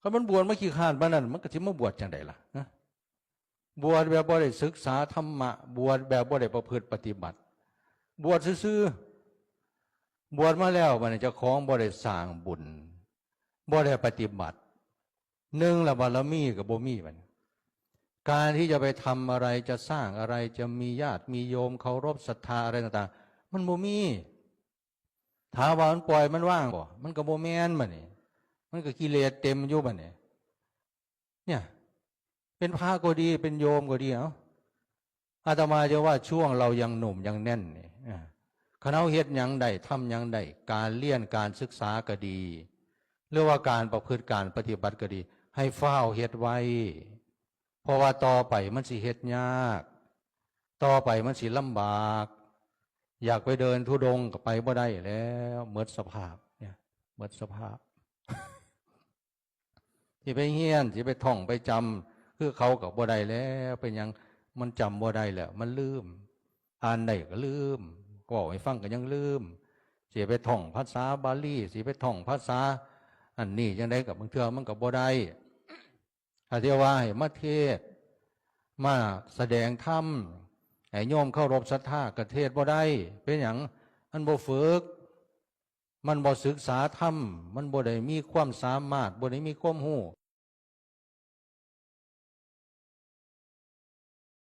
ก็มันบวชมาขี้ข้านปานนั้นมันก็สิมาบวชจังไดล่ะนะบวชแบบบ่ได้ศึกษาธรรมะบวชแบบบ่ได้ประพฤติปฏิบัติบวชซื่อบวชมาแล้วมันจะของบ่ได้สร้างบุญบ่ได้ปฏิบัติหนึ่งละบารมีกับบ่มีมันการที่จะไปทำอะไรจะสร้างอะไรจะมีญาติมีโยมเคารพศรัทธาอะไรต่างๆมันบ่มีถามว่ามันปล่อยมันว่างบ่มันก็บ่แม่นบัดนี้มันก็กิเลสเต็มอยู่บัดนี้เนี่ยเป็นพระก็ดีเป็นโยมก็ดีอาตมาจะว่าช่วงเรายังหนุ่มยังแน่นนี่คณะเฮ็ดหยังใดทำหยังใดการเรียนการศึกษาก็ดีหรือว่าการประพฤติการปฏิบัติก็ดีให้เฝ้าเฮ็ดไว้เพราะว่าต่อไปมันสิเฮ็ดยากต่อไปมันสิลำบากอยากไปเดินธุดงค์ก็ไปบ่ได้แล้วหมดสภาพเนี่ยหมดสภาพ ที่ไปเฮียนที่ไปท่องไปจำคือเขากับบ่ได้แล้วเป็นยังมันจำบ่ได้แล้วมันลืมอ่านได้ก็ลืมก็บอกให้ฟังก็ยังลืมสิไปท่องภาษาบาลีสิไปท่องภาษาอันนี้ยังได้กับบางเทื่อมันกับบ่ได้อาเทว่าให้มาเทศมาแสดงธรรมให้โยมเข้ารบศรัทธากระเทศบ่ได้เป็นอย่างมันบ่ฝึกมันบ่ศึกษาธรรมมันบ่ได้มีความสามารถบ่ได้มีความรู้